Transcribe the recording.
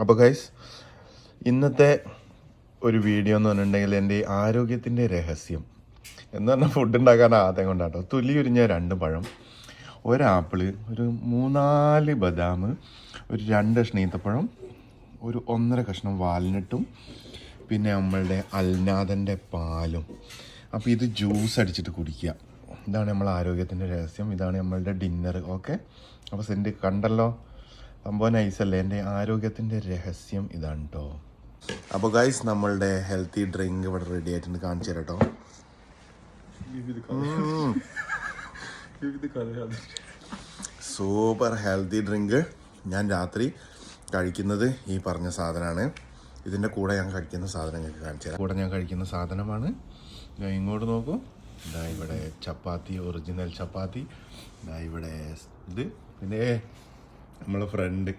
അപ്പോൾ ഗൈസ് ഇന്നത്തെ ഒരു വീഡിയോ എന്ന് പറഞ്ഞിട്ടുണ്ടെങ്കിൽ എൻ്റെ ആരോഗ്യത്തിൻ്റെ രഹസ്യം എന്ന് പറഞ്ഞാൽ ഫുഡ് ഉണ്ടാക്കാൻ ആദ്യം കൊണ്ടാട്ടോ. തൊലി ഉരിഞ്ഞ 2 പഴം, ഒരു ആപ്പിള്, ഒരു 3-4 ബദാം, ഒരു 2 കഷ്ണം ഈത്തപ്പഴം, ഒരു 1.5 കഷ്ണം വാൽനട്ടും, പിന്നെ നമ്മളുടെ അൽനാദൻ്റെ പാലും. അപ്പോൾ ഇത് ജ്യൂസ് അടിച്ചിട്ട് കുടിക്കുക. ഇതാണ് നമ്മളെ ആരോഗ്യത്തിൻ്റെ രഹസ്യം. ഇതാണ് നമ്മളുടെ ഡിന്നർ. ഓക്കെ, അപ്പോൾ സെൻറ്റ് കണ്ടല്ലോ, സംഭവം നൈസല്ലേ. എൻ്റെ ആരോഗ്യത്തിൻ്റെ രഹസ്യം ഇതാണ് കേട്ടോ. അപ്പോൾ ഗൈസ് നമ്മളുടെ ഹെൽത്തി ഡ്രിങ്ക് ഇവിടെ റെഡി ആയിട്ടുണ്ട്. കാണിച്ചു തരാം കേട്ടോ. Super healthy drink. ഞാൻ രാത്രി കഴിക്കുന്നത് ഈ പറഞ്ഞ സാധനമാണ്. ഇതിൻ്റെ കൂടെ ഞാൻ കഴിക്കുന്ന സാധനം നിങ്ങൾക്ക് കാണിച്ചു തരാം. കൂടെ ഞാൻ കഴിക്കുന്ന സാധനമാണ്. ഞാൻ ഇങ്ങോട്ട് നോക്കൂ. ഇതാ ഇവിടെ ചപ്പാത്തി, ഒറിജിനൽ ചപ്പാത്തി. ഇതാ ഇവിടെ ഇത്, പിന്നെ നമ്മളെ ഫ്രണ്ട്